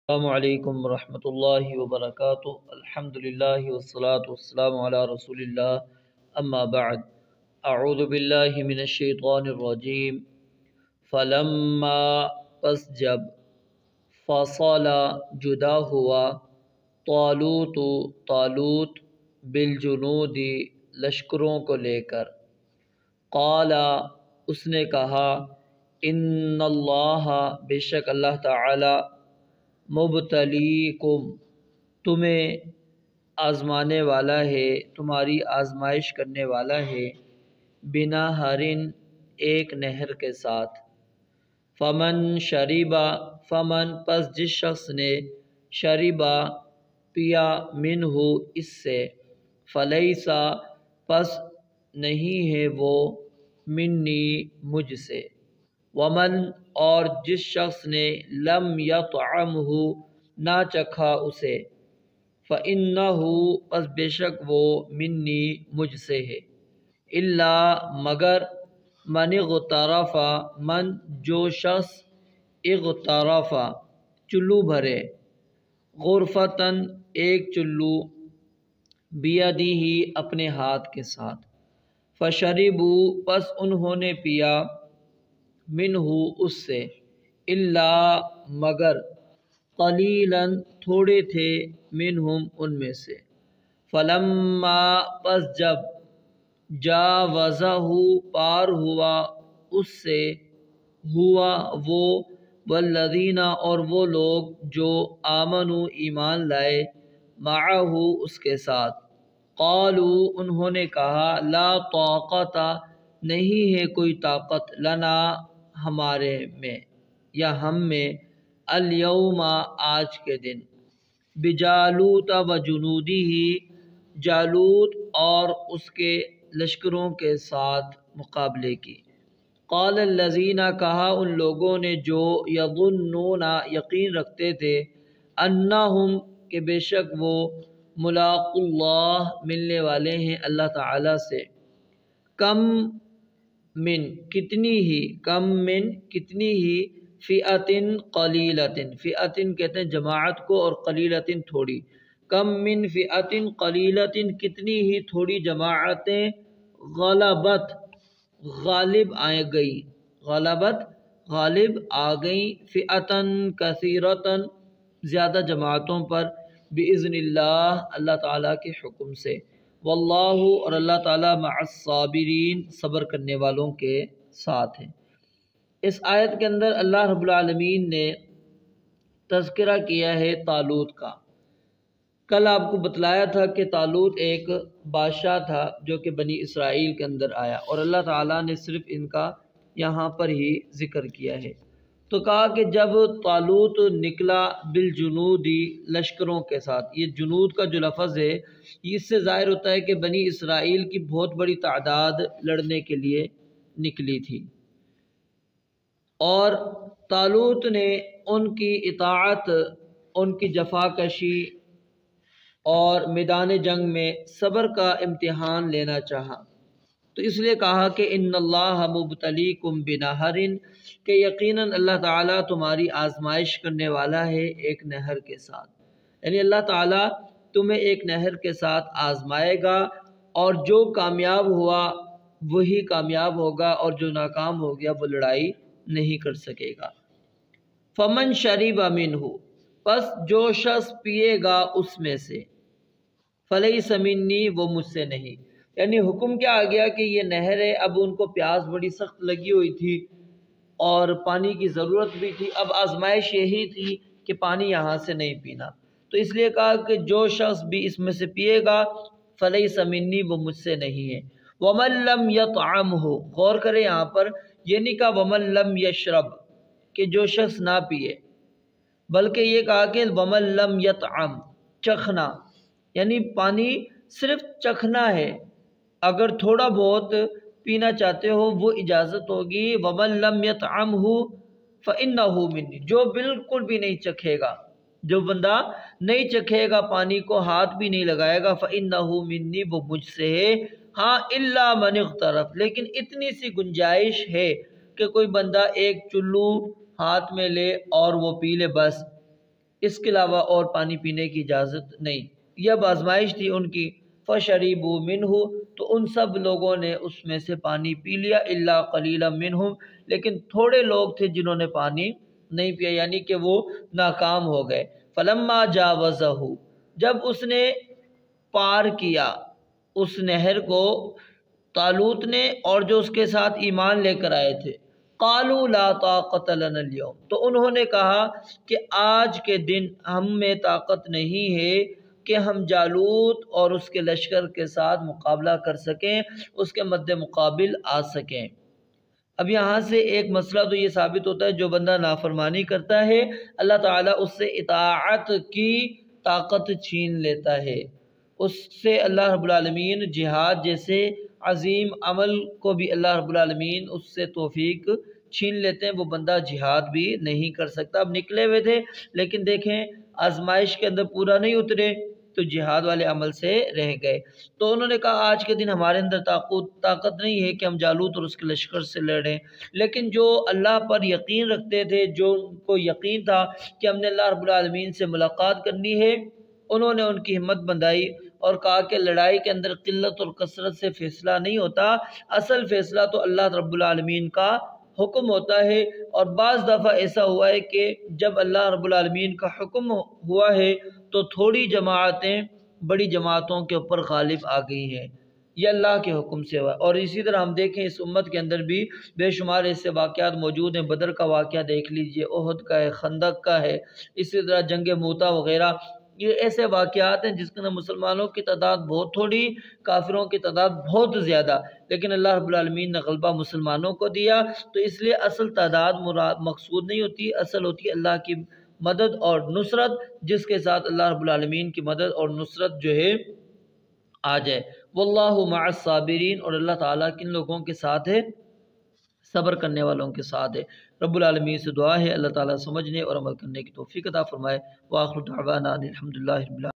السلام علیکم ورحمۃ اللہ وبرکاتہ۔ الحمدللہ والصلاة والسلام علی رسول اللہ، اما بعد۔ اعوذ باللہ من الشیطان الرجیم۔ فلما، پس جب، فصل، جدا ہوا، طالوت بالجنود، لشکروں کو لے کر، قال، اس نے کہا، ان اللہ، بے شک اللہ تعالی، مبتلیکم، تمہیں آزمانے والا ہے، تمہاری آزمائش کرنے والا ہے، بنہرن، ایک نہر کے ساتھ، فمن شریبا، فمن، پس جس شخص نے، شریبا، پیا، منہ، اس سے، فلیسا، پس نہیں ہے وہ، منی، مجھ سے، ومن، اور جس شخص نے، لم یطعمہ، نہ چکھا اسے، فإنہ، پس بے شک وہ، منی، مجھ سے ہے، الا، مگر، من اغترف، من، جو شخص، اغترف، چلو بھرے، غرفتن، ایک چلو، بیدہ، اپنے ہاتھ کے ساتھ، فشربوا، پس انہوں نے پیا، منہ، اس سے، الا، مگر، قلیلاً، تھوڑے تھے، منہم، ان میں سے، فلما، پس جب، جاوزہ، پار ہوا، اس سے، ہوا وہ، والذین، اور وہ لوگ جو، آمنوا، ایمان لائے، معہ، اس کے ساتھ، قالوا، انہوں نے کہا، لا طاقت، نہیں ہے کوئی طاقت، لنا، ہمارے میں یا ہم میں، الیوم، آج کے دن، بجالوت و جنودہ، جالوت اور اس کے لشکروں کے ساتھ مقابلے کی، قال الذین، کہا ان لوگوں نے جو، یظنون، یقین رکھتے تھے، انہم، کہ بے شک وہ، ملاقو اللہ، ملنے والے ہیں اللہ تعالی سے، کم من، کتنی ہی، کم من، کتنی ہی، فئتن، قلیلتن، فئتن کہتے ہیں جماعت کو، اور قلیلتن، تھوڑی، کم من فئتن قلیلتن، کتنی ہی تھوڑی جماعتیں، غلبت، غالب آ گئی، غلبت، غالب آ گئیں، فئتن کثیرتن، زیادہ جماعتوں پر، باذن اللہ، اللہ تعالیٰ کے حکم سے، واللہ، اور اللہ تعالیٰ، مع الصابرین، صبر کرنے والوں کے ساتھ ہیں۔ اس آیت کے اندر اللہ رب العالمین نے تذکرہ کیا ہے طالوت کا۔ کل آپ کو بتلایا تھا کہ طالوت ایک بادشاہ تھا جو کہ بنی اسرائیل کے اندر آیا، اور اللہ تعالیٰ نے صرف ان کا یہاں پر ہی ذکر کیا ہے۔ تو کہا کہ جب طالوت نکلا، بالجنود، لشکروں کے ساتھ، یہ جنود کا جو لفظ ہے، اس سے ظاہر ہوتا ہے کہ بنی اسرائیل کی بہت بڑی تعداد لڑنے کے لیے نکلی تھی، اور طالوت نے ان کی اطاعت، ان کی جفا کشی اور میدان جنگ میں صبر کا امتحان لینا چاہا، تو اس لیے کہا کہ ان اللہ مبتلیکم بنہر، کہ یقیناً اللہ تعالیٰ تمہاری آزمائش کرنے والا ہے ایک نہر کے ساتھ، یعنی اللہ تعالیٰ تمہیں ایک نہر کے ساتھ آزمائے گا، اور جو کامیاب ہوا وہی کامیاب ہوگا، اور جو ناکام ہو گیا وہ لڑائی نہیں کر سکے گا۔ فمن شریب منہ، پس جو شخص پیے گا اس میں سے، فلیس منی، وہ مجھ سے نہیں، یعنی حکم کیا آ گیا کہ یہ نہر ہے، اب ان کو پیاس بڑی سخت لگی ہوئی تھی اور پانی کی ضرورت بھی تھی، اب آزمائش یہی تھی کہ پانی یہاں سے نہیں پینا، تو اس لیے کہا کہ جو شخص بھی اس میں سے پیے گا، فلیس منی، وہ مجھ سے نہیں ہے، ومن لم یطعمہ، غور کریں یہاں پر، یہ نہیں کہا ومن لم یشرب، کہ جو شخص نہ پیے، بلکہ یہ کہا کہ ومن لم یطعم، چکھنا، یعنی پانی صرف چکھنا ہے، اگر تھوڑا بہت پینا چاہتے ہو وہ اجازت ہوگی، ومن لم یطعمہ فإنہ منی، جو بالکل بھی نہیں چکھے گا، جو بندہ نہیں چکھے گا پانی کو، ہاتھ بھی نہیں لگائے گا، فإنہ منی، وہ مجھ سے ہے، ہاں الا من اغترف، لیکن اتنی سی گنجائش ہے کہ کوئی بندہ ایک چلو ہاتھ میں لے اور وہ پی لے، بس اس کے علاوہ اور پانی پینے کی اجازت نہیں۔ یہ اب آزمائش تھی ان کی۔ فشربوا منہ، تو ان سب لوگوں نے اس میں سے پانی پی لیا، الا قلیلا منہم، لیکن تھوڑے لوگ تھے جنہوں نے پانی نہیں پیا، یعنی کہ وہ ناکام ہو گئے۔ فلما جاوزہ، جب اس نے پار کیا اس نہر کو، طالوت نے اور جو اس کے ساتھ ایمان لے کر آئے تھے، قالوا لا طاقت لنا اليوم، تو انہوں نے کہا کہ آج کے دن ہم میں طاقت نہیں ہے کہ ہم جالوت اور اس کے لشکر کے ساتھ مقابلہ کر سکیں، اس کے مد مقابل آ سکیں۔ اب یہاں سے ایک مسئلہ تو یہ ثابت ہوتا ہے، جو بندہ نافرمانی کرتا ہے اللہ تعالیٰ اس سے اطاعت کی طاقت چھین لیتا ہے، اس سے اللہ رب العالمین جہاد جیسے عظیم عمل کو بھی اللہ رب العالمین اس سے توفیق چھین لیتے ہیں، وہ بندہ جہاد بھی نہیں کر سکتا۔ اب نکلے ہوئے تھے لیکن دیکھیں آزمائش کے اندر پورا نہیں اترے تو جہاد والے عمل سے رہ گئے۔ تو انہوں نے کہا آج کے دن ہمارے اندر طاقت نہیں ہے کہ ہم جالوت اور اس کے لشکر سے لڑیں، لیکن جو اللہ پر یقین رکھتے تھے، جو ان کو یقین تھا کہ ہم نے اللہ رب العالمین سے ملاقات کرنی ہے، انہوں نے ان کی ہمت بندھائی اور کہا کہ لڑائی کے اندر قلت اور کثرت سے فیصلہ نہیں ہوتا، اصل فیصلہ تو اللہ رب العالمین کا حکم ہوتا ہے۔ اور بعض دفعہ ایسا ہوا ہے کہ جب اللہ رب العالمین کا حکم ہوا ہے تو تھوڑی جماعتیں بڑی جماعتوں کے اوپر غالب آ گئی ہیں، یہ اللہ کے حکم سے ہوا۔ اور اسی طرح ہم دیکھیں اس امت کے اندر بھی بے شمار ایسے واقعات موجود ہیں، بدر کا واقعہ دیکھ لیجئے، احد کا ہے، خندق کا ہے، اسی طرح جنگ موتا وغیرہ، یہ ایسے واقعات ہیں جس کے اندر مسلمانوں کی تعداد بہت تھوڑی، کافروں کی تعداد بہت زیادہ، لیکن اللہ رب العالمین نے غلبہ مسلمانوں کو دیا۔ تو اس لیے اصل تعداد مقصود نہیں ہوتی، اصل ہوتی ہے اللہ کی مدد اور نصرت، جس کے ساتھ اللہ رب العالمین کی مدد اور نصرت جو ہے آ جائے۔ واللہ مع الصابرین، اور اللہ تعالیٰ کن لوگوں کے ساتھ ہے؟ صبر کرنے والوں کے ساتھ ہے۔ رب العالمین سے دعا ہے اللہ تعالیٰ سمجھنے اور عمل کرنے کی توفیق عطا فرمائے۔ وآخر دعوانا الحمدللہ رب العالمین۔